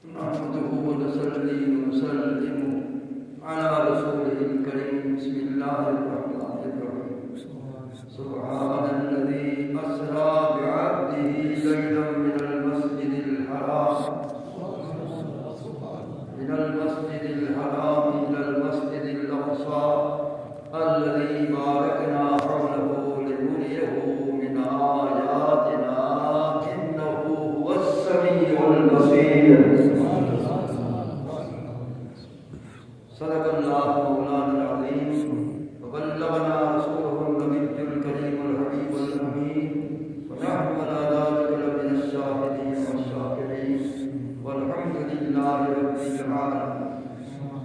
نحمده ونصلي ونسلم على رسوله الكريم. بسم الله الرحمن الرحيم. سبحان الذي أسرى بعبده ليلا من المسجد الحرام إلى المسجد الأقصى الذي باركنا حوله لنريه من آياتنا إنه هو السميع البصير. صدق الله مولانا العظيم وبلغنا رسوله النبي الكريم الحبيب الأمين ونحن على ذلك لمن الشاهدين والشاكرين والحمد لله رب العالمين.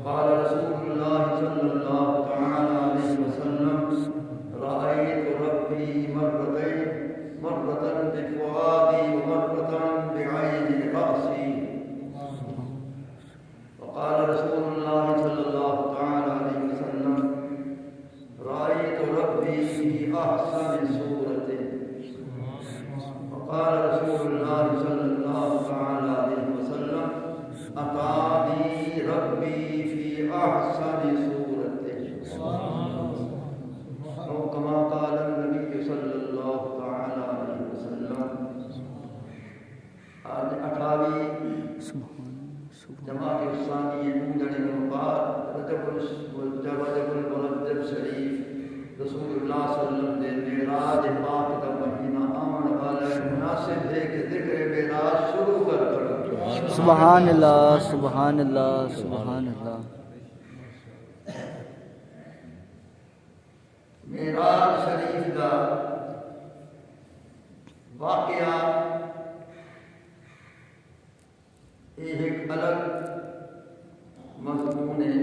قال رسول الله صلى الله تعالى عليه وسلم: رأيت ربي مرتين، مرة بفؤادي ومرة بعين رأسي. وقال رسول الله صلى الله تعالى عليه وسلم: رأيت ربي في أحسن صورة. وقال رسول الله صلى الله تعالى عليه وسلم: أتاني ربي في أحسن صورة. أو كما قال النبي صلى الله تعالى عليه وسلم. آج 18ویں جماعت ثانی نوندڑ مبار رجب المرجب شریف رسول اللہ صلی اللہ علیہ وسلم دے معراج پاک دا مہینہ آمن والا مناسب ہے کہ ذکر معراج شروع کر کرو. سبحان اللہ سبحان اللہ سبحان اللہ. معراج شریف دا واقعہ یہ ایک الگ مضمون ہے.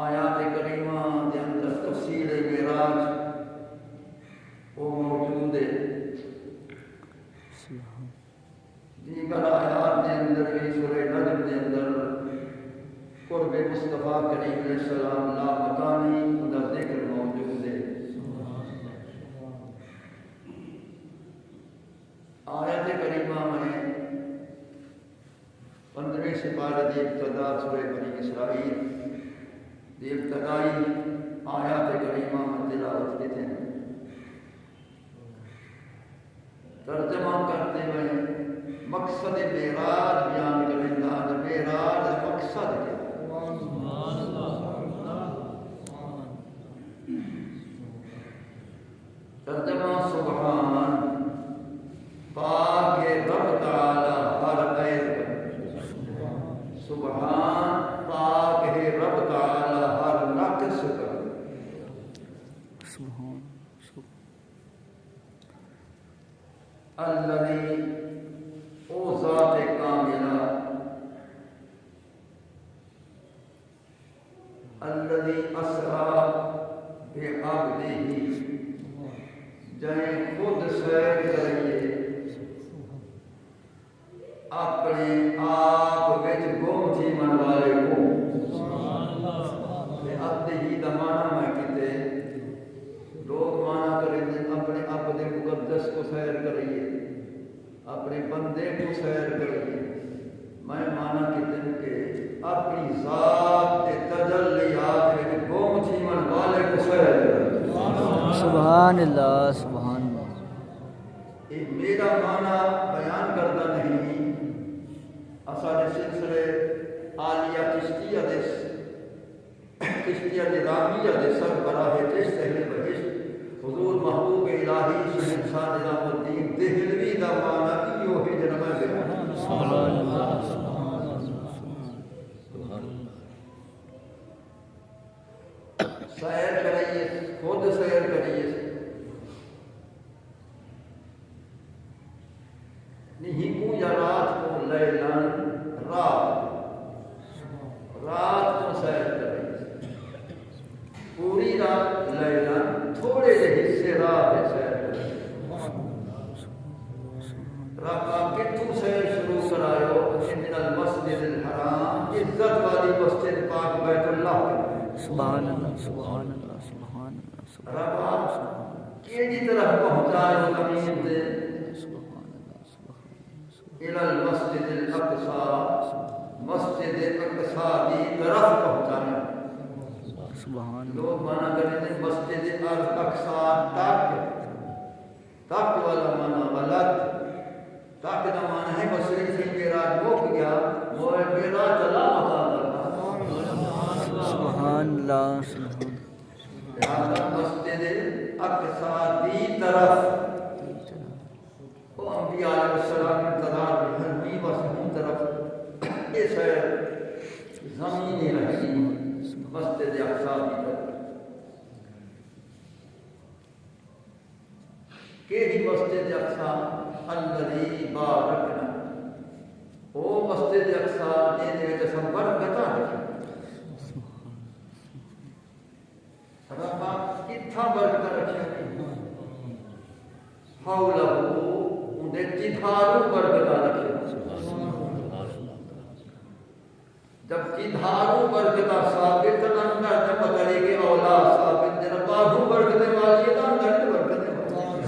آیات کریمہ دے اندر تفصیل معراج وہ موجود ہے. دیگر آیات دے اندر بھی سورہ نجم دے اندر قرب مصطفیٰ کریم علیہ السلام لا مکانی کا ذکر موجود ہے. آیت کریمہ میں 15ویں سپارہ دی ابتدا سورہ بنی اسرائیل دی ابتدائی آیات کریمہ میں تلاوت کیتے ہیں. ترجمہ کرتے ہوئے مقصد معراج بیان کریں گا. معراج مقصد کیا؟ ترجمہ: سبحان پاک ہے رب تعالی ہر عیب کا. سبحان پاک ہے رب تعالی ہر نقص کا. الذی او ذات کاملہ، الذی اسرا بعبدہ، جائیں خود سیر کریے اپنے آپ وچ گم تھی من والے کو. عبدہ دا معنی میں کیتے لوگ معنی کریں اپنے آپ دے مقدس کو سیر کریے، اپنے بندے کو سیر کریے. میں معنی کیتے کہ اپنی ذات تے تجلیات وچ گم تھی من والے کو سیر کریے. سبحان اللہ سبحان اللہ. یہ میرا معنی بیان کرتا نہیں. اساڑے سلسلے عالیہ چشتیہ دے رامیہ دے سربراہ چشت اہل بہشت حضور محبوب الہی شہنشاہ نظام الدین دہلوی دا معنی ایو ہے جناب بیان. سبحان اللہ. سیر کریے، خود سیر کریے. نہیں کو یا رات کو لیلان، رات کو سیر کریے. پوری رات لیلان، تھوڑے سے حصے رات ہے سیر کریے. رات آپ کتوں سیر شروع کرائیو؟ من المسجد الحرام، عزت والی مسجد پاک بیت اللہ. سبحان اللہ سبحان اللہ سبحان اللہ. رب آپ کی طرف پہنچائے زمین سے الى المسجد الاقصى مسجد اقصی کی طرف پہنچانا سبحان لوگ مانا کریں گے مسجد الاقصی تک والا مانا غلط تک کا مانا ہے مسجد سے میراج رک گیا وہ میراج چلا سبحان اللہ لہذا مسجد اقصی کی طرف وہ انبیاء علیہ السلام انتظار میں بس ہم طرف اس ہے زمینی رہی مسجد اقصی کی طرف کہ ہی مسجد اقصی الذی بارکنا وہ مسجد اقصی جن وچ سب برکت ہے رب کتھا برکت رکھے حولہ اندے جدھاروں برکت رکھے جب جدھاروں برکت ثابت اندر جب کرے گے اولاد ثابت جب باہوں برکت والی ہے تو اندر برکت والی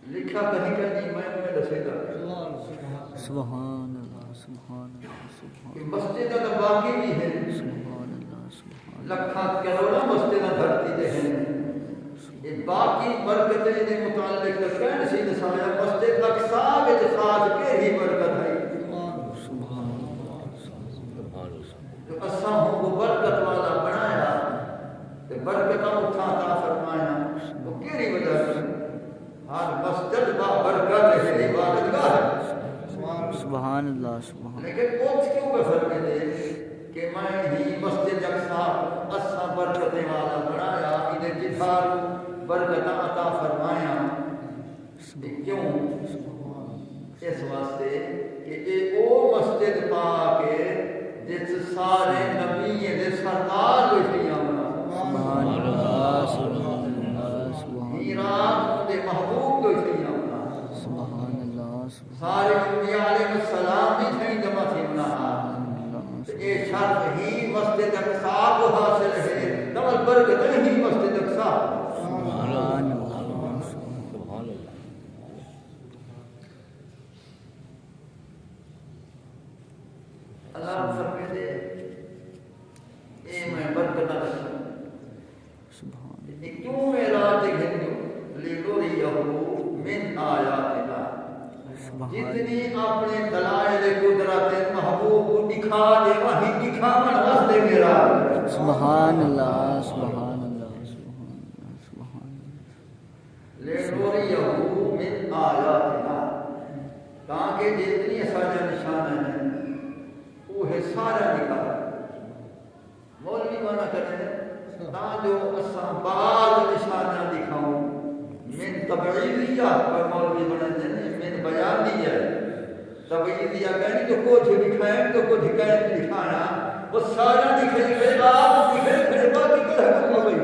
لکھا کہیں کہ جی میں دسے گا سبحان اللہ سبحان اللہ کہ مسجد کا باقی بھی ہے سبحان اللہ سبحان لکھاں کروڑا مسجد دھرتی دے ہیں یہ باقی برکتیں دے متعلق کہن سی دسایا مسجد اقصی وچ خاص کے ہی برکت ہے سبحان اللہ جو اساں کو برکت والا بنایا تے برکتاں اٹھا عطا فرمایا وہ کیڑی وجہ سے ہر مسجد با برکت ہے عبادت گاہ ہے سبحان اللہ سبحان لیکن پوچھ کیوں پہ فرمے دے کہ میں ہی مسجد اقصی اساں برکت والا بنایا انہیں جدھار برکت عطا فرمایا کیوں اس واسطے کہ یہ او مسجد پاک ہے جس سارے نبی دے سردار ہوئی ہونا سبحان اللہ سبحان اللہ سبحان میراث دے محبوب ہوئی ہونا سبحان اللہ سارے انبیاء علیہ السلام بھی تھیں جمع تھی ہونا یہ شرف ہی مسجد اقصی کو حاصل ہے تمل برکت ہی مسجد اقصی سبحان اللہ اللہ فرمے دے اے میں برکت رکھوں سبحان کیوں میراج گھنو لنوریہ من آیاتنا جتنی اپنے دلائل قدرت محبوب کو دکھا دے وہی دکھاون واسطے میراج سبحان اللہ سبحان اللہ سبحان اللہ سبحان لنوریہ من آیاتنا تاکہ جتنی سارے نشان ہیں وہ ہے سارا نکال مولوی مانا کرتے ہیں تا جو اساں بعض نشانہ دکھاؤں من تبعیدیات پر مولوی بناتے ہیں من بیانیہ تبعیدیہ کہنی تو کچھ دکھائیں تو کچھ کہیں دکھانا وہ سارا دکھائیں گے آپ دکھائیں کھڑے باقی کل حکم ہو گئی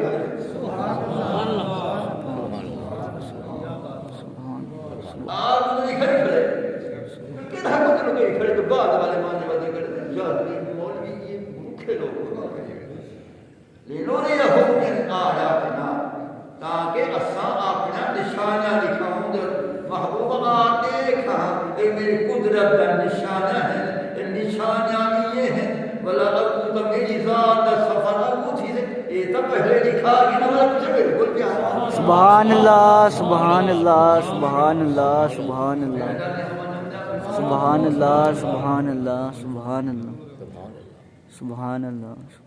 آپ دکھائیں کھڑے کل حکم ہو گئی کھڑے تو بعد والے مانے والے کرتے ہیں یار مولوی یہ بھوکے لوگ لنوریہم من آیاتنا تاکہ اساں اپنا نشانہ دکھاؤں جو محبوب دیکھا اے میری قدرت کا نشانہ ہے اے نشانہ یہ ہے بلا ابو تو میری ذات سفر ابو چیزیں یہ تو پہلے دکھا گی نہ بلا کچھ میرے بول پیا سبحان اللہ سبحان اللہ سبحان اللہ سبحان اللہ سبحان اللہ سبحان اللہ سبحان اللہ سبحان اللہ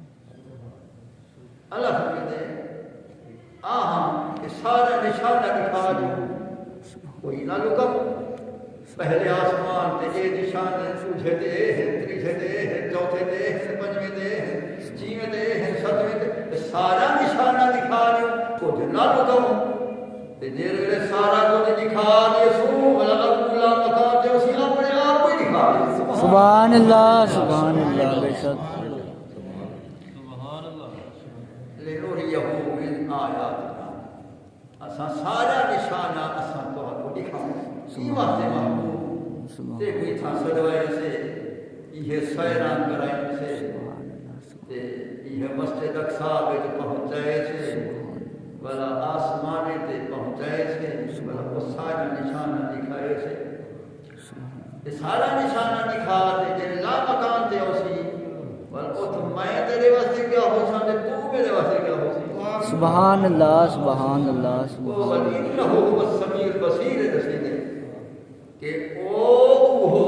اللہ فرماتے ہیں آہاں کہ سارا نشانہ دکھا دو کوئی نہ لکم پہلے آسمان تے اے نشان سوجھے دے ہیں تریجھے دے ہیں چوتھے دے ہیں پنجویں دے ہیں چیویں دے ہیں ستویں دے سارا نشانہ دکھا دو کچھ نہ لکم تے جیر گلے سارا کچھ دکھا دے سو ولا اکولا مکا تے اسی اپنے آپ کو دکھا دے سبحان اللہ بے شک لنوریہم من آیاتنا اساں سارا نشانہ اساں تو دکھاؤں سی واسطے محبوب تے کوئی تھا سدوائے سے یہ سیران کرائیں سے تے یہ مسجد اقصا وچ پہنچائے سے والا آسمانے تے پہنچائے سے والا وہ سارا نشانہ دکھائے سے یہ سارا نشانہ دکھا تے جے لا مکان تے اسی والا اتھ میں تیرے واسطے کیا ہو سا تے تو میرے واسطے کیا ہو سی سبحان اللہ سبحان اللہ وہ سبحان اللہ انہو هو السمیع البصیر دسے دے کہ او ہو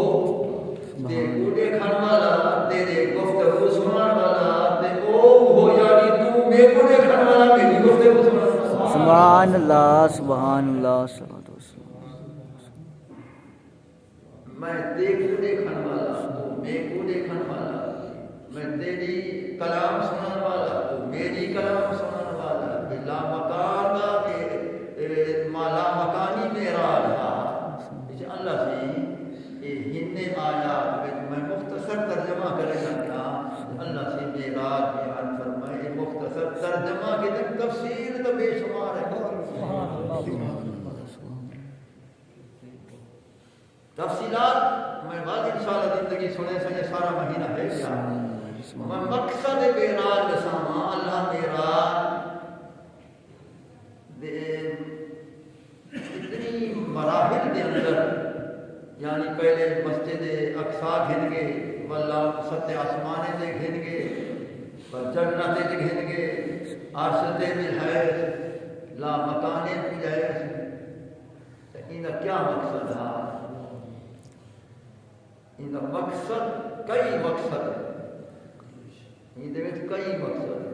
تے کوڑے کھان والا تیرے گفتگو سنان والا تے او ہو یعنی تو میں کوڑے کھان والا میری گفتگو سنان والا سبحان اللہ سبحان اللہ صلوات میں دیکھ کوڑے کھان والا تو میں کوڑے کھان والا میں تیری کلام سنان والا تو میری کلام سنان والا بلا مکان دا مالا مکانی میرا رہا اسے اللہ سے یہ ہنے آیات میں مختصر ترجمہ کرے گا اللہ سے میراج بیان فرمائے مختصر ترجمہ کے تک تفسیر تو بے شمار ہے تفصیلات میں بعد انشاءاللہ زندگی سنے سنے سارا مہینہ ہے کیا میں مقصد میراج دساواں اللہ میراج اتنی مراحل کے اندر یعنی پہلے مسجد اقصا گھن گئے واللہ ست آسمانے سے گھن گئے پر جنت سے گھن گئے عرش تے بالحیث لا مکانے پجائے تو انہا کیا مقصد ہے انہا مقصد کئی مقصد ہے کئی مقصد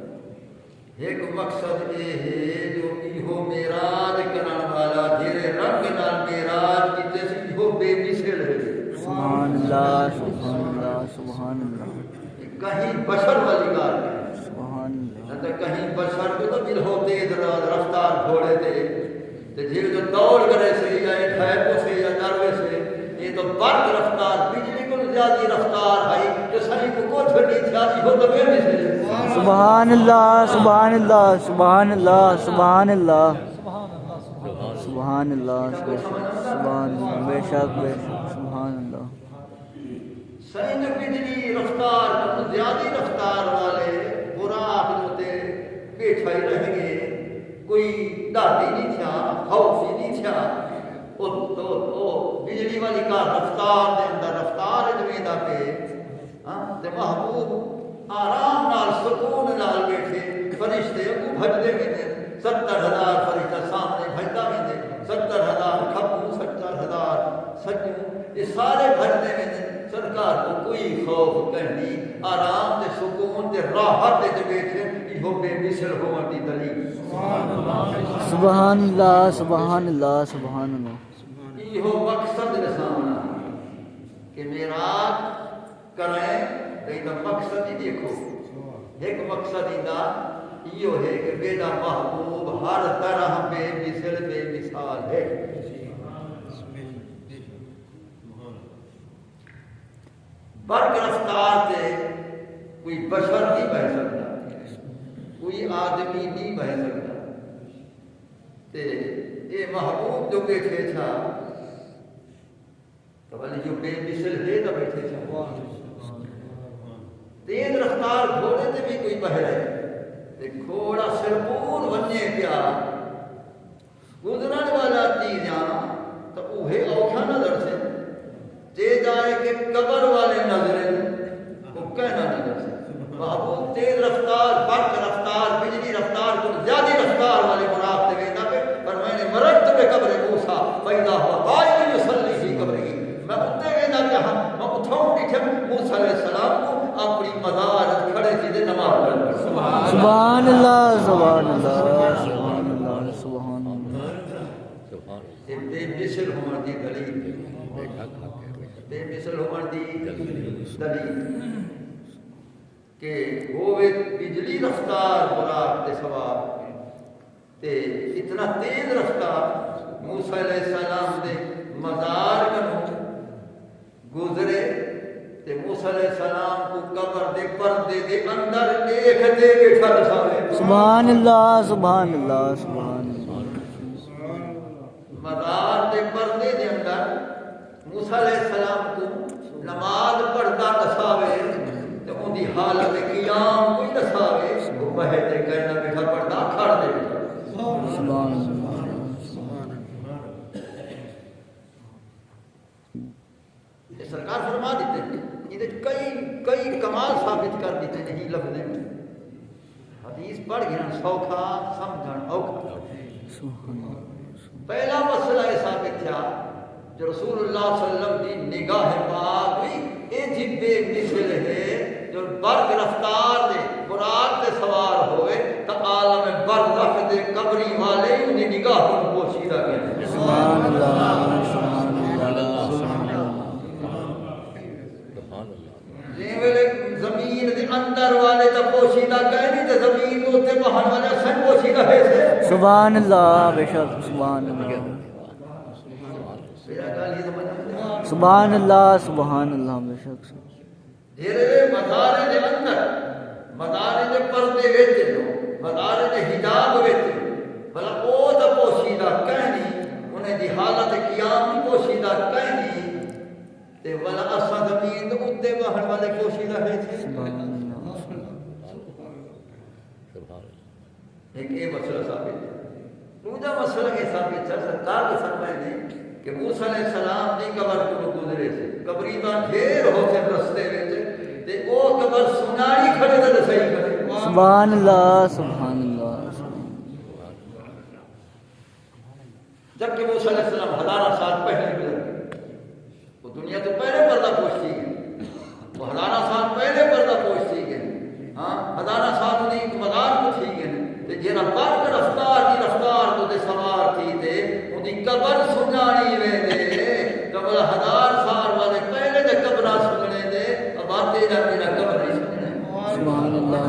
ایک مقصد یہ ہے جو ایہو میراج کرن والا جیرے رنگ نال میراج کی جیسے ایہو بے مثل ہے سبحان اللہ سبحان اللہ سبحان اللہ کہیں بشر والی کار ہے سبحان اللہ نہ کہیں بشر کو تو مل ہو تیز رفتار گھوڑے تے جیل جو دوڑ کرے سے یا ٹھیکوں سے یا دروے سے یہ تو برق رفتار بجلی کو زیادہ رفتار ہے جو سنی کو کوٹھڑی تھا یہ تو بے مثل سبحان اللہ سبحان اللہ سبحان اللہ سبحان اللہ سبحان اللہ سبحان اللہ بے شک سبحان اللہ سنی بجلی رفتار زیادہ رفتار والے براق ہوتے بیٹھا ہی رہ گئے کوئی ڈاٹی نہیں تھا خوف ہی نہیں تھا بجلی والی کا رفتار دے اندر رفتار جمیدہ پہ تے محبوب آرام نال سکون نال بیٹھے فرشتے کو بھجدے میں دے 70,000 فرشتہ سامنے بھجدہ میں دے 70,000 کھپو 70,000 سجوں یہ سارے بھجدے میں دے سرکار کو کوئی خوف کہنی آرام تے سکون تے راحت تے بیٹھے یہ بے مثل ہونے دی دلیل سبحان اللہ سبحان اللہ سبحان اللہ یہ مقصد رسانا کہ میراج کریں تو مقصد ہی دیکھو ایک مقصد یہ ہے کہ بیٹا محبوب ہر طرح بے مثل بے مثال ہے برق رفتار سے کوئی بشر نہیں بہ سکتا کوئی آدمی نہیں بہ سکتا تے یہ محبوب جو بیٹھے تھا تو بھلے جو بے مثل ہے تو بیٹھے تھا تیز رفتار گھوڑے سے بھی کوئی بہ رہے گھوڑا سرپور بننے پیا گزرن والا تیزاں تو اوہے اوکھا نظر سے تیز آئے کہ قبر والے نظریں وہ کہنا نظر سے محبوب تیز رفتار برق رفتار بجلی رفتار کو زیادہ رفتار والے مرابطے وینا پہ پر میں نے مرد پہ قبر موسیٰ فَإِذَا هُوَ قَائِمٌ يُصَلِّي فِي قَبْرِهِ میں اتے گئے نہ کہ میں اتھاؤں ڈٹھے موسیٰ علیہ السلام کو اپنی مزار کھڑے سیدھے نماز پڑھ سبحان اللہ سبحان اللہ سبحان اللہ سبحان اللہ یہ بے مثل ہونے دی دلیل بے مثل ہونے دی دلیل کہ ہوئے بجلی رفتار براق تے سواب تے اتنا تیز رفتار موسیٰ علیہ السلام دے مزار کنو گزرے تے موسیٰ علیہ السلام کو قبر دے پردے دے اندر ایک دے بیٹھا رسالے سبحان اللہ سبحان اللہ سبحان اللہ مزار دے پردے دے اندر موسیٰ علیہ السلام کو نماز پڑھتا دساوے تو ان دی حالت قیام بہے تے کہنا بیٹھا پڑھنا کھڑ دے سبحان اللہ یہ سرکار فرما دیتے ہیں یہ کئی کمال ثابت کر دیتے ہیں یہی لفظ میں حدیث پڑھ گیا سوکھا سمجھن اوکھا پہلا مسئلہ یہ ثابت تھا جو رسول اللہ صلی اللہ علیہ وسلم کی نگاہ پاک ہوئی یہ جبے مثل ہے جو برق رفتار دے براق دے سوار ہوئے تو عالم برزخ دے قبری والے انہیں نگاہ کو پوشیدہ کریں سبحان اللہ سبحان اللہ جی ویلے زمین دے اندر والے تا پوشیدہ کہنی تے زمین دے تے بہن والے سن پوشیدہ ہے سے سبحان اللہ بے شک سبحان اللہ سبحان اللہ سبحان اللہ بے شک دھیرے مدارے دے اندر مدارے دے پردے وچ مدارے دے حجاب وچ بھلا او تا پوشیدہ کہنی انہیں دی حالت قیام پوشیدہ کہنی تے بھلا اساں زمین دے اوتے بہن والے پوشیدہ ہے سبحان اللہ ایک یہ مسئلہ ثابت ہے دوسرا مسئلہ یہ ثابت ہے سرکار کے فرمائے نے کہ موسیٰ علیہ السلام دی قبر کو گزرے سے قبری تو ڈھیر ہوتے رستے میں تے او قبر سناڑی کھڑے تے صحیح کرے سبحان اللہ سبحان اللہ جبکہ موسیٰ علیہ السلام ہزارہ سال پہلے گزر گئے وہ دنیا تو پہلے پردہ پوشتی گئے وہ ہزارہ سال پہلے پردہ پوشتی گئے ہاں ہزارہ سال انہیں مدار کو تھی گئے تے جینا برق رفتار کی رفتار تو دے سوار تھی تے انہیں قبر سناڑی میں دے قبر ہزار سال والے پہلے دے قبرہ سننے دے اب آتے جا میرا قبر نہیں سننے سبحان اللہ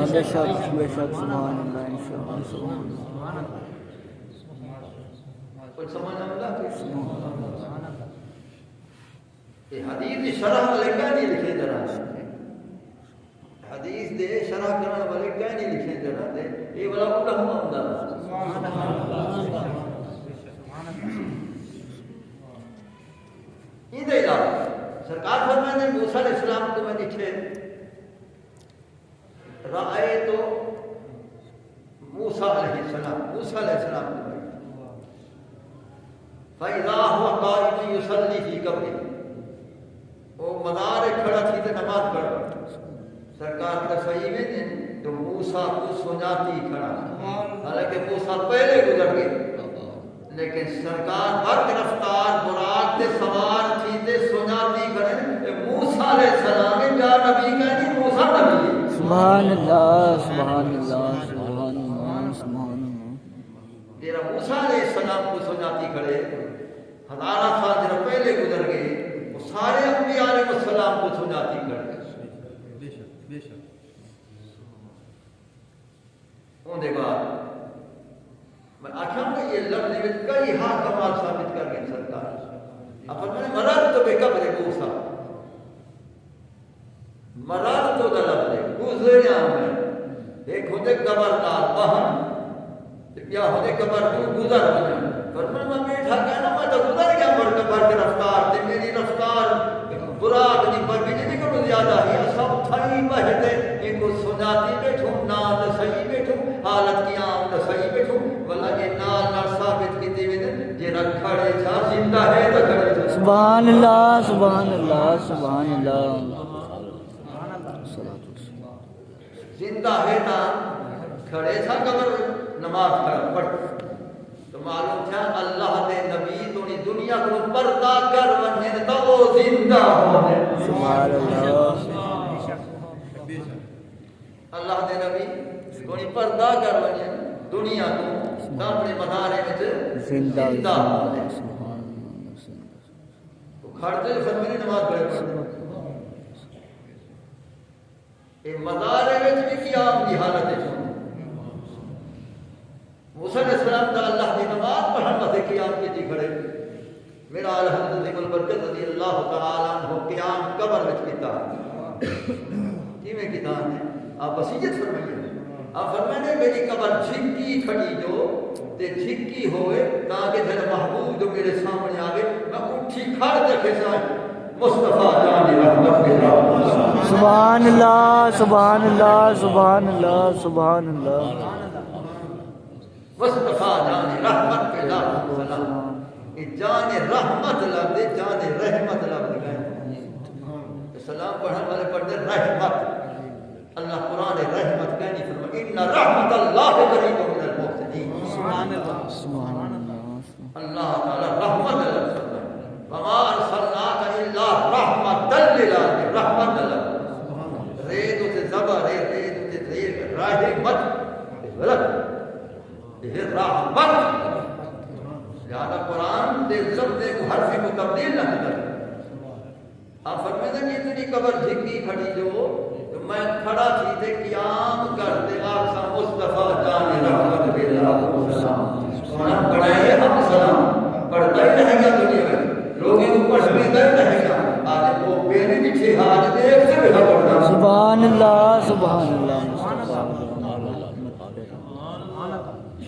بے شک سبحان اللہ انشاءاللہ سبحان اللہ کچھ سمجھ آمدہ یہ حدیث دی شرح والے کہنی لکھے جرا حدیث دے شرح کرنے والے کہنی لکھے جرا دے یہ والا اولا ہم آمدہ یہ دے علاوہ سرکار فرمائے نے موسیٰ علیہ السلام کو میں لکھے رائے تو موسیٰ علیہ السلام کو فَإِذَا هُوَ قَائِمٌ يُصَلِّي فِي قَبْرِهِ وہ مدار کھڑا تھی تو نماز پڑھا سرکار کا صحیح میں نے تو موسیٰ کو سناتی کھڑا حالانکہ موسیٰ پہلے گزر گئے لیکن سرکار برق رفتار براق تے سوار تھی تے سناتی کھڑے موسیٰ علیہ السلام جا نبی کہنی موسیٰ نبی سبحان اللہ سبحان اللہ سبحان اللہ سبحان اللہ تیرا موسیٰ علیہ السلام کو سناتی کھڑے ہزارہ سال جب پہلے گزر گئے وہ سارے انبیاء علیہ السلام کو سناتی کھڑے ان دے بعد میں آخر کہ یہ لفظ میں کئی ہاں کمال ثابت کر گئے سرکار اپن میں مررت بے قبر موسیٰ مررت دا لفظ گزریا میں ایک ہوتے قبر نال بہن یا ہوتے قبر کو گزر ہونے فرمان میں بیٹھا کہنا میں تو گزر گیا برق رفتار تے میری رفتار براق دی پر بھی نہیں کرو زیادہ ہی سب تھائی بہتے ان کو سناتی بیٹھوں نال صحیح بیٹھوں حالت قیام دا صحیح بیٹھوں والا یہ نال ثابت کی دی وین جے رکھڑے چھا زندہ ہے تو کھڑے چھا سبحان اللہ سبحان اللہ سبحان اللہ زندہ ہے تا کھڑے چھا قبر نماز کھڑا پڑھ تو معلوم تھا اللہ دے نبی تو نی دنیا کو پردہ کر ونجن تو وہ زندہ ہونے سبحان اللہ اللہ دے نبی تو نی پردہ کر ونجن دنیا کو اپنے مدارے میں زندہ ہونے تو کھڑتے فرمانی نماز پڑھے یہ مدارے میں بھی قیام دی حالت ہے موسیٰ علیہ السلام تا اللہ دی نماز پڑھن واسطے قیام کی تھی کھڑے میرا حضرت عظیم البرکت رضی اللہ تعالیٰ عنہ قیام قبر وچ کیتا کیویں کیتا ہے آپ وصیت فرمائیے آپ فرمائے میری قبر جھکی کھڑی جو تے جھکی ہوئے تاکہ میرا محبوب جو میرے سامنے آگے میں اٹھی کھڑ کے سائیں مصطفیٰ جان رحمت کے سبحان اللہ سبحان اللہ سبحان اللہ سبحان اللہ مصطفیٰ جان رحمت کے لفظ سلام جان رحمت لفظ جان رحمت لفظ سلام پڑھنے والے پڑھتے رحمت اللہ قرآن رحمت کہنی فرما ان رحمت اللہ قریب من المحسنین سبحان اللہ سبحان اللہ اللہ تعالی رحمت لفظ وما ارسلناک الا رحمت للعالمین رحمت لفظ رید سے زبر رید سے زیر رحمت غلط یہ رحمت لہذا قرآن دے لفظ کو حرف کو تبدیل نہ کرے آپ فرمائیں کہ اتنی قبر جھکی کھڑی جو میں کھڑا تھی تے قیام کرتے آپ سا مصطفیٰ جان رحمت باللہ سلام پڑھائے ہم سلام پڑھتا ہی رہے گا دنیا میں لوگوں کو پڑھنے دے رہے گا آج وہ پیرے پیچھے آج دیکھ سے بھی پڑھتا سبحان اللہ سبحان اللہ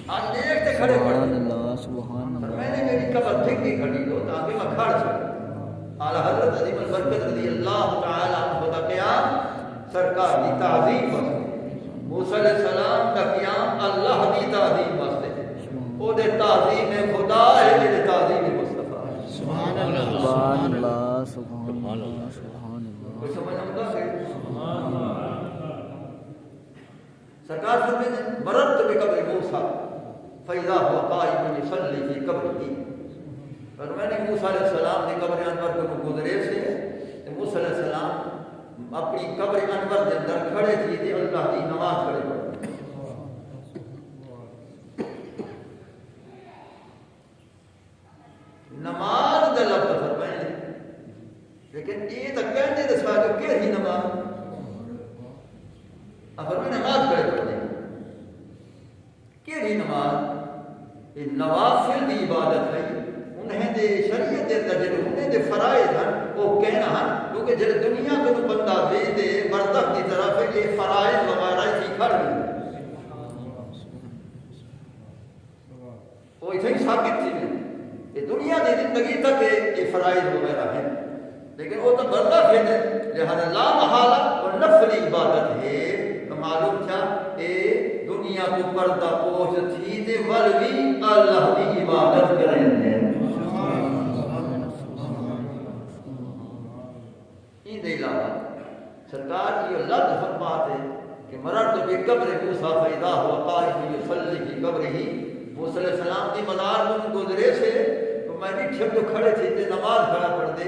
آج دیکھتے کھڑے سبحان پڑھتا اللہ سبحان اللہ میں نے میری قبر جھکی کھڑی دو تاکہ میں کھڑ سکوں اعلیٰ حضرت عظیم البرکت رضی اللہ تعالیٰ عنہ کا قیام سرکار دی تعظیم واسطے موسیٰ علیہ السلام کا قیام اللہ دی تعظیم واسطے او دے تعظیم خدا ہے دے تعظیم مصطفیٰ سبحان اللہ سبحان اللہ سبحان اللہ سبحان اللہ کوئی سمجھ آتا ہے سرکار فرماتے ہیں مررت بقبر موسیٰ فَإِذَا هُوَ قَائِمٌ يُصَلِّي فِي قَبْرِهِ اور میں نے موسیٰ علیہ السلام نے قبر انور کو گزرے سے موسیٰ علیہ السلام اپنی قبر انور کے اندر کھڑے تھی تھے اللہ کی نماز کھڑے پڑھتے نماز دے لفظ فرمائیں لیکن یہ تو کہنے دے سوا جو کہ ہی نماز فرمائیں نماز کھڑے پڑھتے کہ ہی نماز یہ نوافل دی عبادت ہے انہیں دے شریعت دے تجربے انہیں دے فرائض ہیں وہ کہنا ہے کیونکہ جب دنیا کو بندہ دے دے بردخ کی طرف یہ فرائض وغیرہ کی کھڑ گئی وہ اتنے ثابت تھی نہیں یہ دنیا دی زندگی تک یہ فرائض وغیرہ ہیں لیکن وہ تو بردخ ہے لہذا لا محالہ وہ نفلی عبادت ہے تو معلوم تھا یہ دنیا کو پردہ پوش تھی دے ولوی اللہ کی عبادت کریں دے علاوہ سرکار کی اللہ فرماتے ہیں کہ مررت بقبر موسیٰ فَإِذَا هُوَ قَائِمٌ يُصَلِّي فِي قَبْرِهِ موسیٰ علیہ السلام کی مزار میں گزرے سے تو میں نے چھپ جو کھڑے تھے تے نماز کھڑا پڑھ دے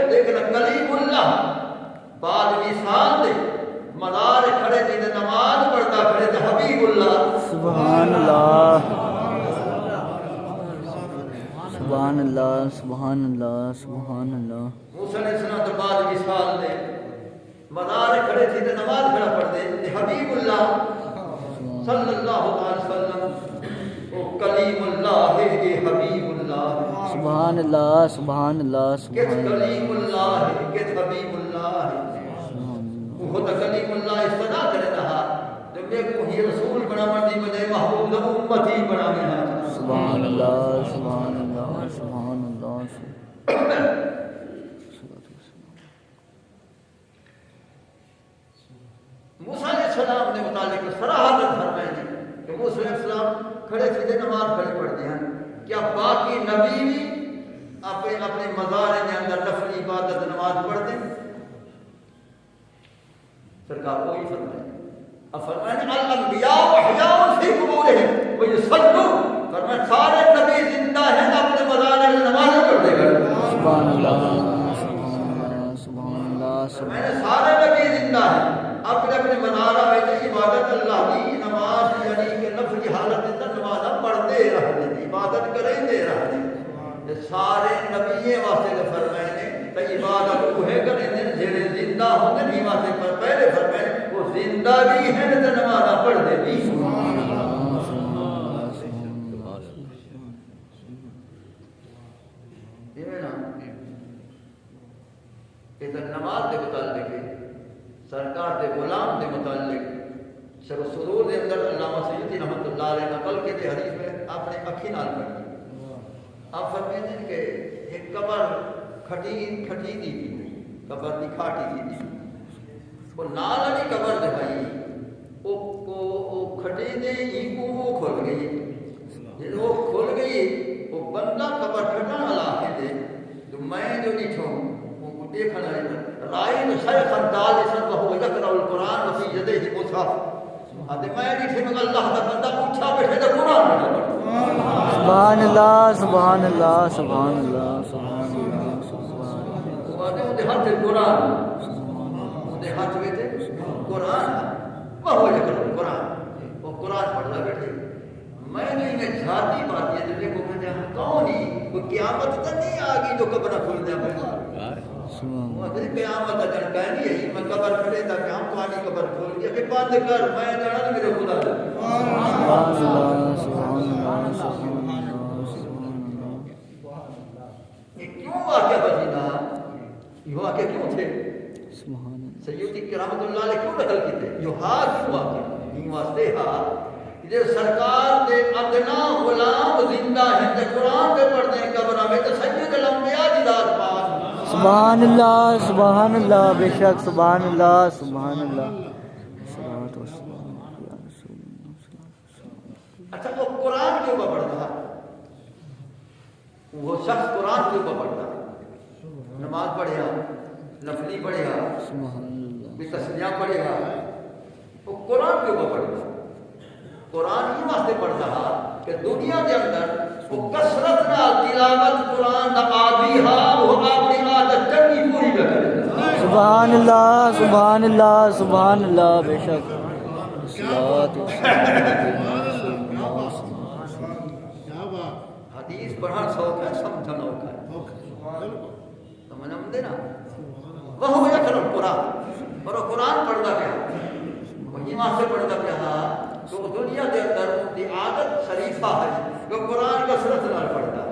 دیکھنا کلیم اللہ بعد مثال دے مزار کھڑے تھے تے نماز پڑھتا کھڑے تھے حبیب اللہ سبحان اللہ سبحان اللہ سبحان اللہ سبحان اللہ موسیٰ علیہ السلام تو بعد مثال دے مزار کھڑے تھے تو نماز کھڑا پڑھ دے حبیب اللہ صلی اللہ علیہ وسلم وہ کلیم اللہ ہے یہ حبیب اللہ سبحان اللہ سبحان اللہ کت سبحان کلیم اللہ ہے کت حبیب اللہ ہے وہ تو کلیم اللہ استدا کرے رہا جب ایک کو ہی رسول بنا مردی بجائے محبوب دا امتی بنا میں سبحان اللہ سبحان اللہ سبحان اللہ موسیٰ علیہ السلام نے متعلق صراحتاً فرمائے کہ موسیٰ علیہ السلام کھڑے تھے نماز کھڑے پڑھتے ہیں کیا باقی نبی بھی اپنے مزار کے اندر نفلی عبادت نماز پڑھتے ہیں سرکار کوئی فرمائے اب فرمائے الانبیاء احیاء فی قبورہم ویصلون فرمائے سارے نبی زندہ ہیں اپنے مزار میں نماز پڑھتے ہیں سبحان اللہ سبحان اللہ سبحان اللہ فرمائے سارے نبی زندہ ہیں اپنے اپنے منارہ میں عبادت اللہ کی نماز یعنی کہ نفل کی حالت اندر نماز پڑھتے رہتے ہیں عبادت کریں دے رہتے ہیں سارے نبی واسطے فرمائے تو عبادت وہ کریں دے جڑے زندہ ہوں گے نہیں واسطے پہلے فرمائے وہ زندہ بھی ہیں تو نماز پڑھتے بھی سبحان اللہ یہ نماز کے متعلق ہے سرکار دے غلام دے متعلق شب سرور دے اندر علامہ سیوطی رحمۃ اللہ علیہ نقل کے دے حدیث میں آپ نے اکھی نال پڑھی آپ فرماتے ہیں کہ ایک قبر کھٹی دی تھی قبر دی کھاٹی تھی وہ نال والی قبر دے بھائی وہ کھٹے دے ہی کو وہ کھل گئی جب وہ کھل گئی وہ بندہ قبر کھٹن والا ہے دے تو میں جو ڈیٹھوں وہ دیکھنا رائے تو شیخ انداز سن وہ یقرأ القرآن وفی یدیہ مصحف آدھے میں ڈیٹھے میں اللہ کا بندہ اٹھا بیٹھے تو قرآن میں پڑھتا سبحان اللہ سبحان اللہ سبحان اللہ سبحان اللہ وہ آدھے ان دے ہاتھ قرآن ان دے ہاتھ میں تھے قرآن وہ یقرأ القرآن وہ قرآن پڑھنا بیٹھے میں نے انہیں ذاتی بات یہ جو دیکھو کہ ہم کون ہی وہ قیامت تو نہیں آگی جو قبر کھل دیا میں وہ کہتے قیامت اجن کہنی ہے میں قبر کھڑے تھا کہ ہم تو آنی قبر کھول دیا کہ بند کر میں جانا میرے خدا سبحان اللہ سبحان اللہ سبحان اللہ یہ کیوں واقعہ بجینا یہ واقعہ کیوں تھے سبحان اللہ سیدی کرامت اللہ علیہ کیوں نقل کی تھے یہ کیوں واقعہ یہ واسطے کہ سرکار دے ادنا غلام زندہ ہیں تے قرآن پہ پڑھتے ہیں قبرہ میں تو سید الانبیاء دی ذات پاک سبحان اللہ بے شک سبحان اللہ سبحان اللہ صلوات و سلام یا رسول اللہ اچھا وہ قرآن کیوں پہ پڑھتا وہ شخص قرآن کیوں پہ پڑھتا نماز پڑھے گا نفلی پڑھے گا سبحان اللہ بھی تسبیح پڑھے گا وہ قرآن کیوں پہ پڑھتا قرآن ہی واسطے پڑھتا کہ دنیا کے اندر وہ کثرت نہ تلاوت قرآن دا عادی وہ اپنی عادت چنگی پوری نہ کرے سبحان اللہ سبحان اللہ سبحان اللہ بے شک صلوات و حدیث پڑھنا سوکھ ہے سمجھنا اوکھا ہے سمجھنا مندے نا وہ یقرأ القرآن اور وہ قرآن پڑھتا پیا وہی وہاں سے پڑھتا پیا تو دنیا کے اندر ان کی عادت شریفہ ہے کہ قرآن کثرت نال پڑھتا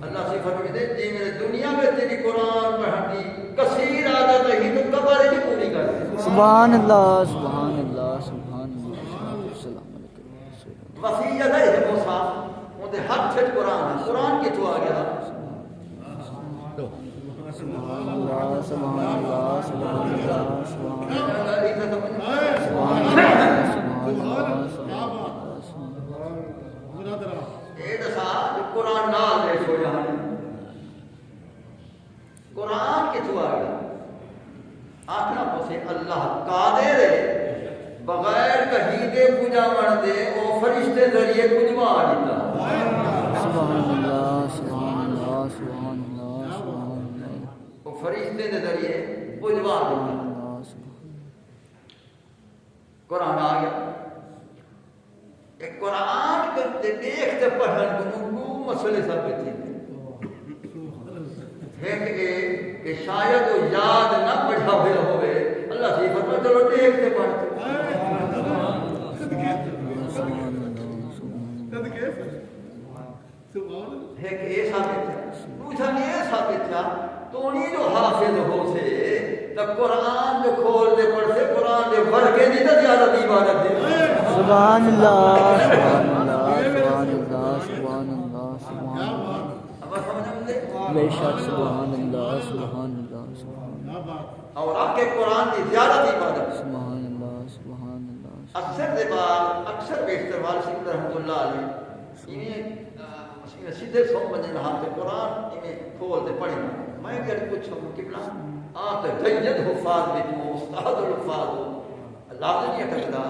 اللہ سے فرماتے ہیں جی میرے دنیا میں تیری قرآن پڑھنے کی کثیر عادت ہے تو قبر ہی پوری کر دے سبحان اللہ سبحان اللہ سبحان اللہ السلام علیکم وفی یدیہ مصحف ان دے ہاتھ سے قرآن ہے قرآن کتوں آ گیا سبحان اللہ سبحان اللہ سبحان اللہ سبحان قرآن نال دے چھوڑیا قرآن کتوں آ گیا آخنا پوچھے اللہ قادر ہے بغیر کہیں دے پوجا من دے وہ فرشتے ذریعے پوجوا دیتا سبحان اللہ سبحان اللہ سبحان اللہ سبحان اللہ وہ فرشتے دے ذریعے پوجوا دیتا قرآن آ گیا ایک قرآن کرتے دیکھتے پڑھن کو دو مسئلے ثابت تھے کہ شاید وہ یاد نہ پڑھا ہوئے ہوئے اللہ سے فرمایا چلو دیکھتے پڑھتے ایک یہ ثابت تھا دوسرا یہ ثابت تھا تو انہیں جو حافظ ہو سے تب قرآن جو کھول دے پڑھ سے قرآن دے بڑھ کے نہیں تو زیادہ عبادت دے سبحان اللہ سبحان اللہ سبحان اللہ سبحان اللہ سبحان اللہ اب سمجھ مندے بے شک سبحان اللہ سبحان اللہ سبحان اللہ اور آپ کے قرآن کی زیادہ عبادت سبحان اللہ سبحان اللہ اکثر دے بعد اکثر بیشتر والد رحمۃ اللہ علیہ انہیں سیدھے سو بجے نہا کے قرآن انہیں کھول دے پڑھیں میں اگر پوچھوں قبلہ آپ جید حفاظ میں تو استاد الحفاظ ہو اللہ نہیں اٹھتا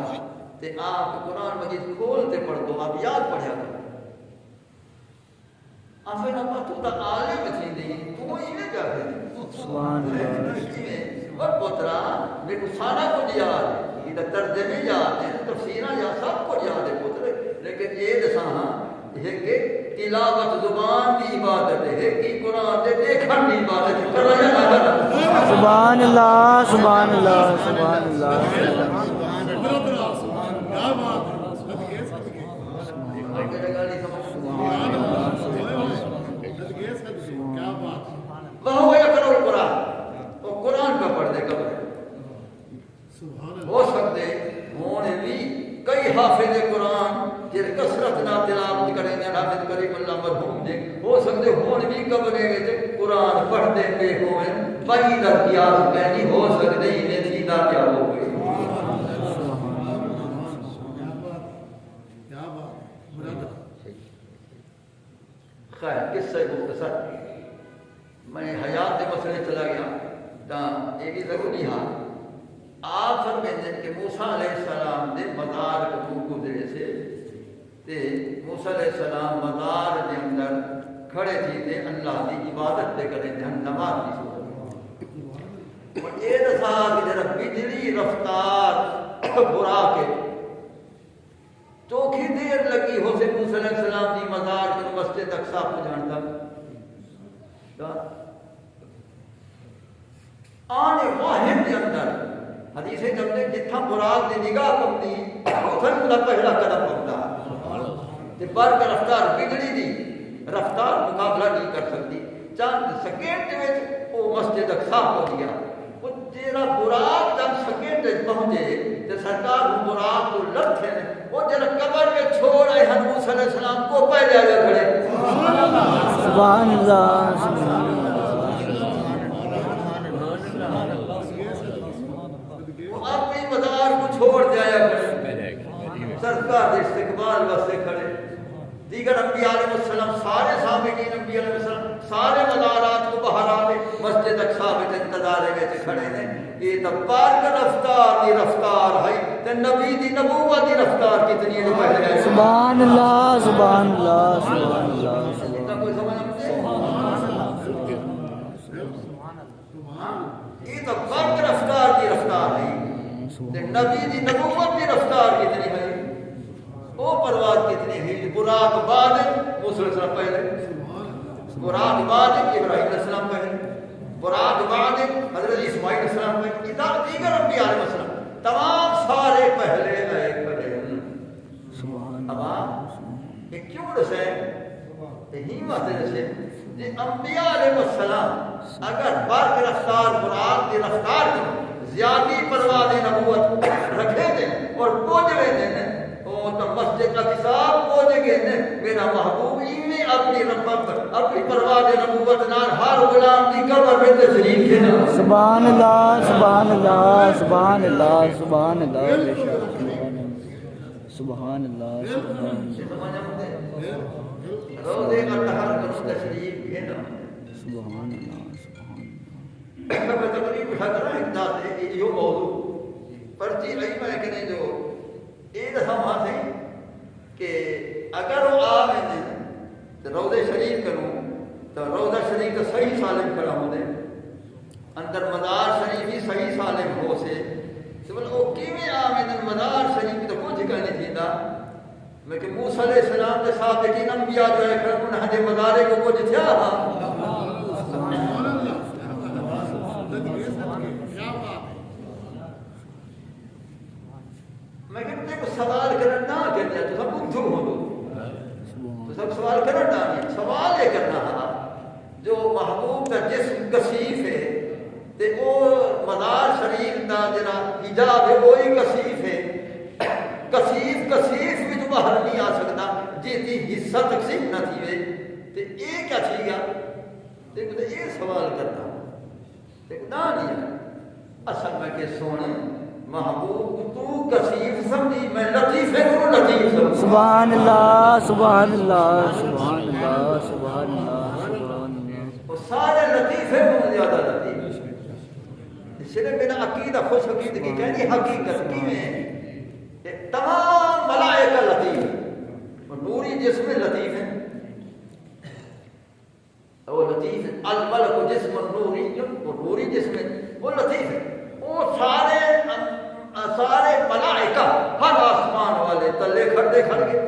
تے آپ قرآن مجید کھولتے پڑھ دو آپ یاد پڑھیا کرو آپ پھر آپ تو تا عالم تھی نہیں تو ہی میں کیا کریں سبحان اللہ اور پوترا میرے کو سارا کچھ یاد ہے یہ ترجمے یاد ہے تفسیرہ یاد سب کچھ یاد ہے پوترے لیکن یہ دسانا ہے کہ تلاوت زبان کی عبادت ہے کہ قرآن دے دیکھن کی عبادت ہے کرنا یا نہ کرنا سبحان اللہ سبحان اللہ سبحان اللہ وہ یقرأ القرآن وہ قرآن کا پڑھ دے قبر ہو سکتے ہونے بھی کئی حافظ قرآن جن کثرت نہ تلاوت کریں گے حافظ کریم اللہ مرحوم جی ہو سکتے ہون بھی قبرے گے قرآن پڑھ دے پہ ہوئے بھائی در قیاس کہنی ہو سکتے انہیں سیدھا قصہ مختصر میں حیات کے مسئلے چلا گیا تو یہ بھی ضروری ہاں آپ فرمائیں کہ موسیٰ علیہ السلام دے مزار کو گزرے سے تے موسیٰ علیہ السلام مزار کے اندر کھڑے تھی تے اللہ کی عبادت تے کریں تے نماز کی صورت اور یہ دسا کہ جرا بجلی رفتار برا کے چوکھی دیر لگی ہو سے موسیٰ علیہ السلام دی مزار کے مسجد اقصی پہنچان تک آنے واحد کے اندر حدیث جب نے جتھا مراد دی نگاہ کم دی اتھن دا پہلا قدم پکتا تے پر کا رفتار بگڑی دی رفتار مقابلہ نہیں کر سکتی چند سیکنڈ وچ وہ مسجد اقصی پہنچ گیا وہ جیڑا براق جب سیکنڈ پہنچے تے سرکار براق کو لٹھے نے وہ جڑا قبر میں چھوڑ آئے موسیٰ صلی اللہ علیہ السلام کو پہلے آگے کھڑے سبحان اللہ سبحان اللہ اپنی مزار کو چھوڑ جایا کرے سرکار دے استقبال واسطے کھڑے دیگر انبیاء علیہ السلام سارے سابقین انبیاء علیہ السلام سارے مزارات کو باہر آتے مسجد اقصی میں انتظار میں کھڑے ہیں یہ تو پاک رفتار دی رفتار ہے تے نبی دی نبوت دی رفتار کتنی ہے پہلے ہے سبحان اللہ سبحان اللہ سبحان اللہ اتنا کوئی سمجھ یہ تو پاک رفتار دی رفتار ہے نبی دی نبوت دی رفتار کتنی ہے وہ پرواز کتنی ہے براق بعد موسیٰ علیہ السلام پہلے براق بعد ابراہیم علیہ السلام پہلے براق بعد حضرت اسماعیل علیہ السلام پہلے دیگر انبیاء علیہ السلام تمام سارے پہلے آئے پہلے اب یہ کیوں رسے یہی بات رسے کہ انبیاء علیہ السلام اگر برق رفتار براق دی رفتار کی زیادی پرواز نبوت رکھے دیں اور پوجوے دیں تو مسجد اقصی پوجے گئے نے میرا محبوب انہیں اپنی رب اپنی پرواز نبوت نال ہر غلام دی قبر میں تشریف ہے سبحان اللہ سبحان اللہ سبحان اللہ سبحان اللہ سبحان اللہ سبحان اللہ روزے اطہر کو تشریف ہے نا سبحان اللہ میں تقریب حضرہ اقداد ہے یہ موضوع پرچی رہی میں کہنے جو ایک ہم سے کہ اگر وہ آمین تو روضہ شریف کروں تو روضہ شریف تو صحیح سالم کھڑا ہو دے اندر مزار شریف ہی صحیح سالم ہو سے تو بلے وہ کیویں آمین مزار شریف تو کچھ کہنے تھیندہ میں کہ موسیٰ علیہ السلام کے سابقین انبیاء جو ہے کھڑا انہاں دے مزارے کو کچھ تھیا میں کہتے ہیں سوال کرنا کرنا تو سب بدھو ہو تو سب سوال کرنا نہیں سوال یہ کرنا جو محبوب کا جسم کثیف ہے تے وہ مزار شریف کا جنا حجاب ہے وہی کثیف ہے کثیف بھی تو باہر نہیں آ سکتا جی دی حصہ تقسیم نہ تھی وے تے یہ کیا تھی گا تے یہ سوال کرنا تے نہ نہیں اصل میں کہ سونے محبوب تو کثیف سمجھی میں لطیف ہے وہ لطیف سمجھی سبحان اللہ سبحان اللہ سبحان اللہ سبحان اللہ سبحان اللہ وہ سارے لطیف ہے وہ زیادہ لطیف صرف میرا عقیدہ خوش عقیدگی کہنی حقیقت کی میں تمام ملائکہ لطیف ہیں اور نوری جسم لطیف ہیں وہ لطیف ہے الملک جسم نوری وہ نوری جسم وہ لطیف ہے وہ سارے ملائکہ ہر آسمان والے تلے کھڑے کھڑ گئے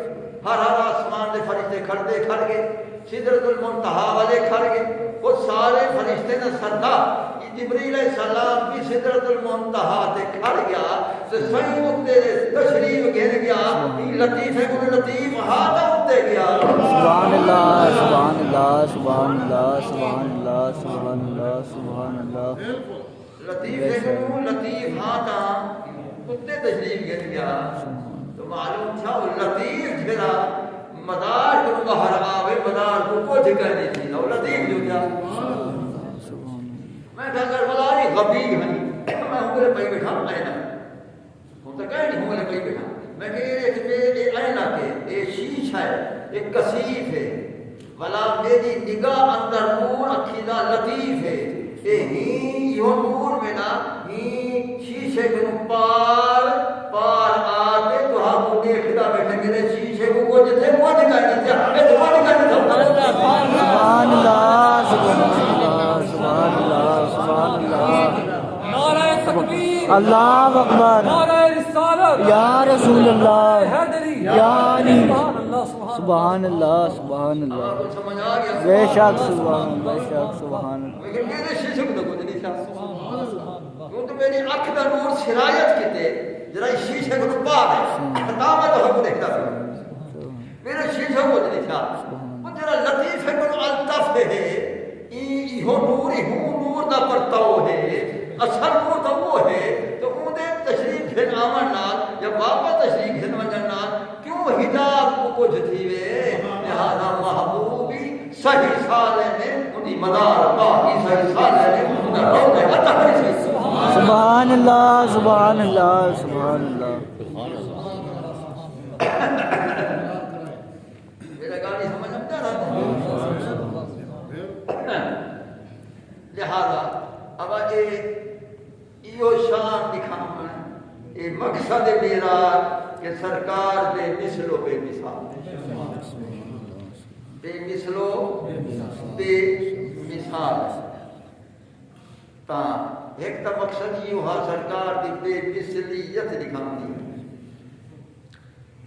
ہر آسمان دے فرشتے کھڑے کھڑ گئے سدرۃ المنتہا والے کھڑ گئے وہ سارے فرشتے نے سردار جبریل علیہ السلام بھی سدرۃ المنتہا تے کھڑ گیا تے صحیح اتے تشریف گھن گیا لطیف ہے وہ لطیف ہاتھ اتے گیا سبحان اللہ سبحان اللہ سبحان اللہ سبحان اللہ سبحان اللہ سبحان اللہ لطیف ہے وہ لطیف ہاتھ اتے تشریف گھن گیا تو معلوم تھا وہ لطیف جھرا مدار کو باہر آوے مدار کو کچھ کہنے تھی وہ لطیف جو گیا میں کہا کر بلاری غبی ہنی میں ہمارے پائی بیٹھا آئینہ ہم تو کہیں نہیں ہمارے پائی بیٹھا میں کہ یہ آئینہ کے یہ شیش ہے یہ کثیف ہے ولا میری نگاہ اندر نور اکھیدا لطیف ہے اے ہی یو نور میں نا ہی شیشے کو پار آتے تو ہم دیکھدا بیٹھے میرے شیشے کو کچھ تھے کچھ کہیں تھے ہمیں تو کچھ کہیں تھے سبحان اللہ سبحان اللہ سبحان اللہ سبحان اللہ نعرہ تکبیر اللہ اکبر نعرہ رسالت یا رسول اللہ حیدری یا علی سبحان اللہ سبحان اللہ سبحان اللہ آپ کو سمجھ آ گیا بے شک سبحان اللہ بے شک سبحان اللہ لیکن میرے شیشے کو تو کچھ نہیں تھا کیوں تو میری اکھ دا نور سرایت کیتے ذرا شیشے کو پا دے خطا میں تو ہم دیکھتا پھر میرے شیشے کو کچھ نہیں تھا وہ ذرا لطیف ہے کو الطف ہے ایہو نور ایہو نور دا پرتاؤ ہے اصل نور تو وہ ہے تو اون دے تشریف گھن آون نال یا واپس تشریف گھن ونجن نال کیوں حجاب کو کچھ تھی وے لہذا محبوبی صحیح سالے میں انہی مدار باقی صحیح سالے میں انہا رونے عطا ہے سبحان اللہ سبحان اللہ سبحان اللہ میرا گاڑی سمجھ آتا رہا لہذا اب ایو شان دکھاؤں اے مقصد میرا کہ سرکار بے مثل و بے مثال بے مثل و بے مثال تا ایک تا مقصد یہ ہوا سرکار دی بے مثلیت دکھاؤں دی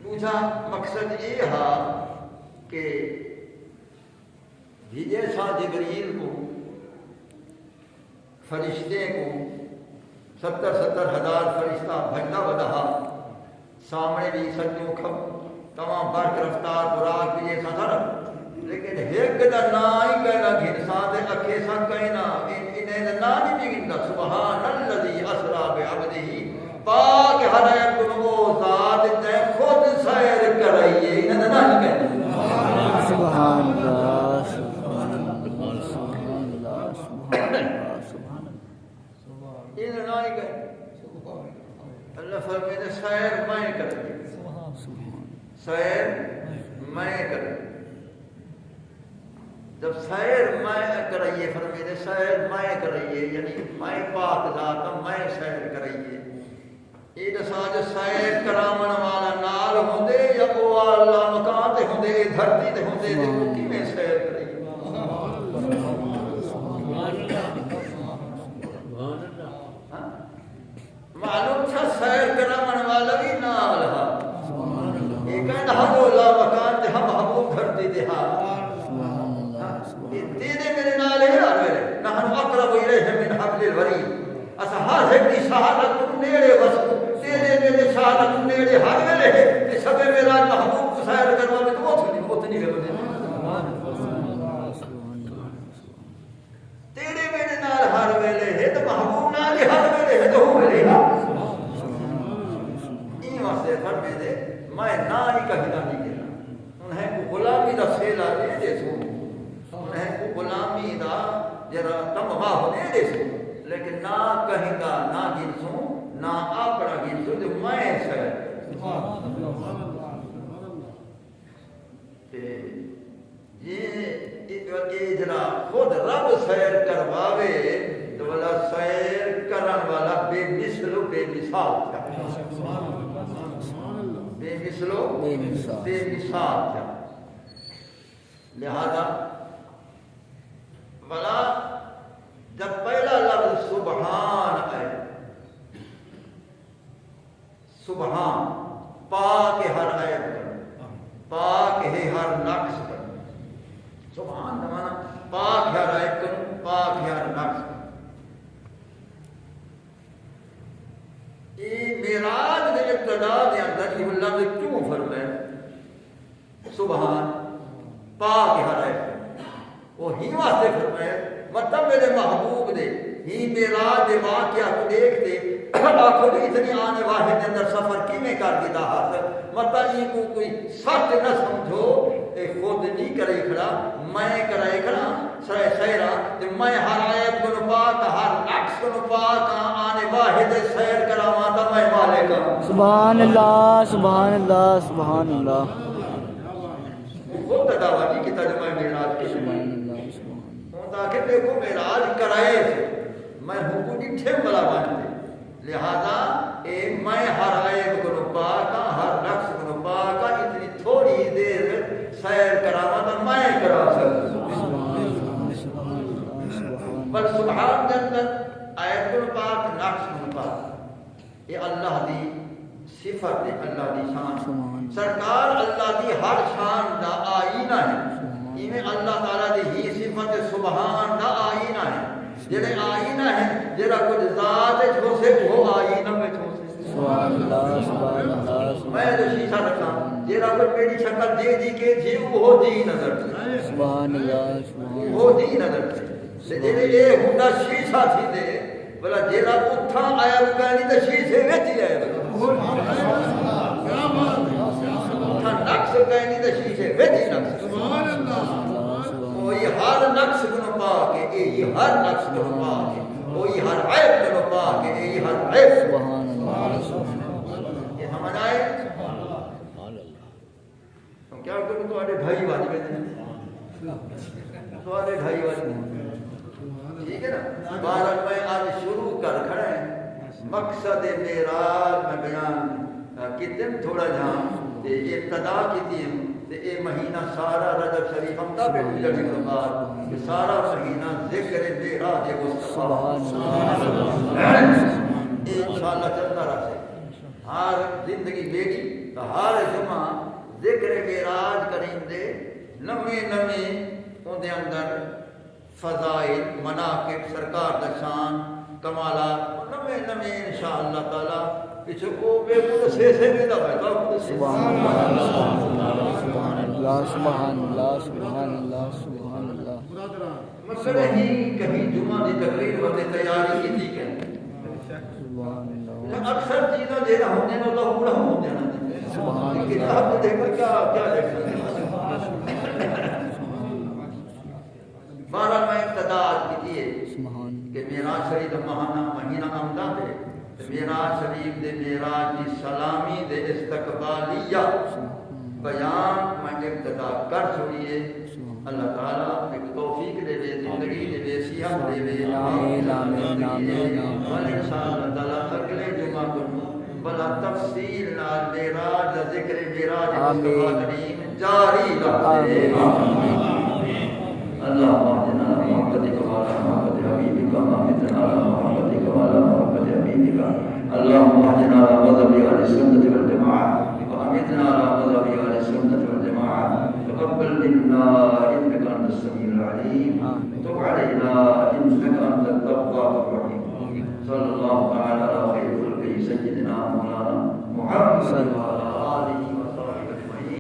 دوسرا مقصد یہ ہے کہ بھیجے سا جبریل کو فرشتے کو 70 ہزار فرشتہ بھجنا بدہا سامنے بھی سجوں کھب تمام برق رفتار براق بھی یہ ساتھا لیکن ایک دا نائی کہنا گھنسا دے اکھے سا کہنا انہیں دا نانی بھی گھندا سبحان اللذی اسرا بعبدہی پاک حرائب کنو ذات تے خود سیر کرائیے انہیں دا نانی کہنا سبحان اللہ سبحان اللہ سبحان اللہ سبحان اللہ سبحان اللہ انہیں نانی کہنا اللہ فرمیدے سیر میں کرائیے سیر میں کرائیے جب سیر میں کرائیے فرمیدے سیر میں کرائیے یعنی میں پاک ذات میں سیر کرائیے یہ دسا جو سیر کرامن والا نال ہوندے یا وہ اللہ مکان تے ہوندے دھرتی تے ہوندے تے وہ کی میں سیر کرائیے معلوم تھا سیر کرامن والا بھی نال ہا یہ کہنا ہم اللہ مکان تے ہم حبوب دھرتی تے ہاں تیرے میرے نال ہے میرے نحن اقرب الیہ من حبل الورید اسا ہر ایک دی شہادت نیڑے وسو تیرے میرے شہادت نیڑے ہر ویلے ہے کہ سب میرا محبوب کو سیر کروا میں تو اتنی ہے تیرے میرے نال ہر ویلے ہے تو محبوب نال ہر ویلے ہے تو ہو ویلے ہے این واسطے فرمے دے میں نہ ہی کہنا نہیں کہنا انہیں کو غلامی دا سیلا دے دے سو انہیں کو غلامی دا جرا تمہا ہو دے دے سو لیکن نہ کہیں گا نہ گنسوں نہ اپنا گنسوں جو میں سیر یہ جرا خود رب سیر کرواوے تو والا سیر کرن والا بے مثل و بے مثال تھا بے مثل و بے مثال تھا لہذا ولا جب پہلا لفظ سبحان ہے سبحان پاک ہر عیب پر پاک ہے ہر نقص پر سبحان نمانا پاک ہر عیب پر پاک ہر نقص پر یہ میراج دے ابتدا دے اندر یہ لفظ کیوں فرمائے سبحان پاک ہر عیب پر وہ ہی واسطے فرمائے مطلب میرے محبوب دے ہی میراج دے واقعہ کو دیکھتے آنکھوں نے اتنی آنے واحد اندر سفر کی میں کر دیتا حاصل مطلب یہ کو کوئی سچ نہ سمجھو اے خود نہیں کرے کھڑا میں کرے کھڑا سرے سیرہ کہ میں ہر آیت کو نپاک ہر نقص کو نپاک آنے واحد سیر کرا ماتا میں مالک سبحان اللہ سبحان اللہ سبحان اللہ خود دعویٰ کی ترجمہ میرا کے کو معراج کرائے سے میں حکم ڈٹھے بلا بانتے لہذا اے میں ہر عیب کو پاکا ہر نقص کو پاکا اتنی تھوڑی دیر سیر کراما تو میں کرا سکتا پر سبحان کے اندر عیب کو پاک نقص کو پاک یہ اللہ دی صفت ہے اللہ دی شان سرکار اللہ دی ہر شان دا آئینہ ہے انہیں اللہ تعالیٰ دی ہی صفت سبحان دا آئینہ ہے جڑے آئینہ ہے جڑا کچھ ذات ہو سے وہ آئینہ میں ہو سے سبحان اللہ سبحان اللہ میں جو شیشہ رکھا جڑا کچھ میری شکل دے دی کے جی وہ دی نظر سے سبحان اللہ سبحان وہ دی نظر سے جڑے اے ہوندا شیشہ تھی دے بلا جڑا اٹھا آیا کہنی تے شیشے وچ ہی آیا اٹھا نقص کہنی تے شیشے وچ ہی نقص سبحان اللہ کوئی ہر نقص کو پا کے یہ ہر نقص کو پا کے کوئی ہر عیب کو پا کے یہ ہر عیب سبحان اللہ یہ سمجھ آئے تو کیا کروں تمہارے ڈھائی واجب ہیں تمہارے ڈھائی واجب ہیں ٹھیک ہے نا بہرحال میں آج شروع کر کھڑا ہے مقصد معراج میں بیان کتن تھوڑا جہاں ابتدا کی تیم اے مہینہ سارا رجب شریف ہم دا بیٹھ جڑی بعد یہ سارا مہینہ ذکر معراج مصطفیٰ انشاءاللہ چلتا رہے ہر زندگی بیٹی تو ہر جمعہ ذکر معراج کریں دے نمی نمی ان دے اندر فضائل مناقب سرکار دا شان کمالات نمی نمی انشاءاللہ تعالی پیچھے کو بے خود سے بھی دا بیتا سبحان اللہ سبحان اللہ سبحان اللہ سبحان اللہ سبحان اللہ مسئلہ ہی کہیں جمعہ دی تقریر ہوتے تیاری کی تھی کہ سبحان اللہ اکثر چیزیں دینا ہونے نو تو پورا ہو دینا سبحان اللہ کتاب میں دیکھو کیا دیکھنا بارہ میں ابتدا کی تھی کہ معراج شریف مہینہ آمدہ ہے معراج شریف دے معراج دی سلامی دے استقبالیہ بیان میں ابتدا کر چھوڑیے اللہ تعالیٰ ایک توفیق دے دے زندگی دے دے صحت دے دے آمین آمین آمین اور انشاءاللہ تعالیٰ اگلے جمعہ کو بلا تفصیل نال معراج ذکر معراج مصطفیٰ کریم جاری رکھے اللهم اهدنا محمدك وعلى محمد حبيبك وامتنا على محمدك وعلى محمد حبيبك اللهم اهدنا على مذهب اهل السنه والجماعه وامتنا على مذهب اهل السنه والجماعه تقبل منا انك انت السميع العليم وتب علينا انك انت التواب الرحيم صلى الله تعالى على خير خلقه سيدنا مولانا محمد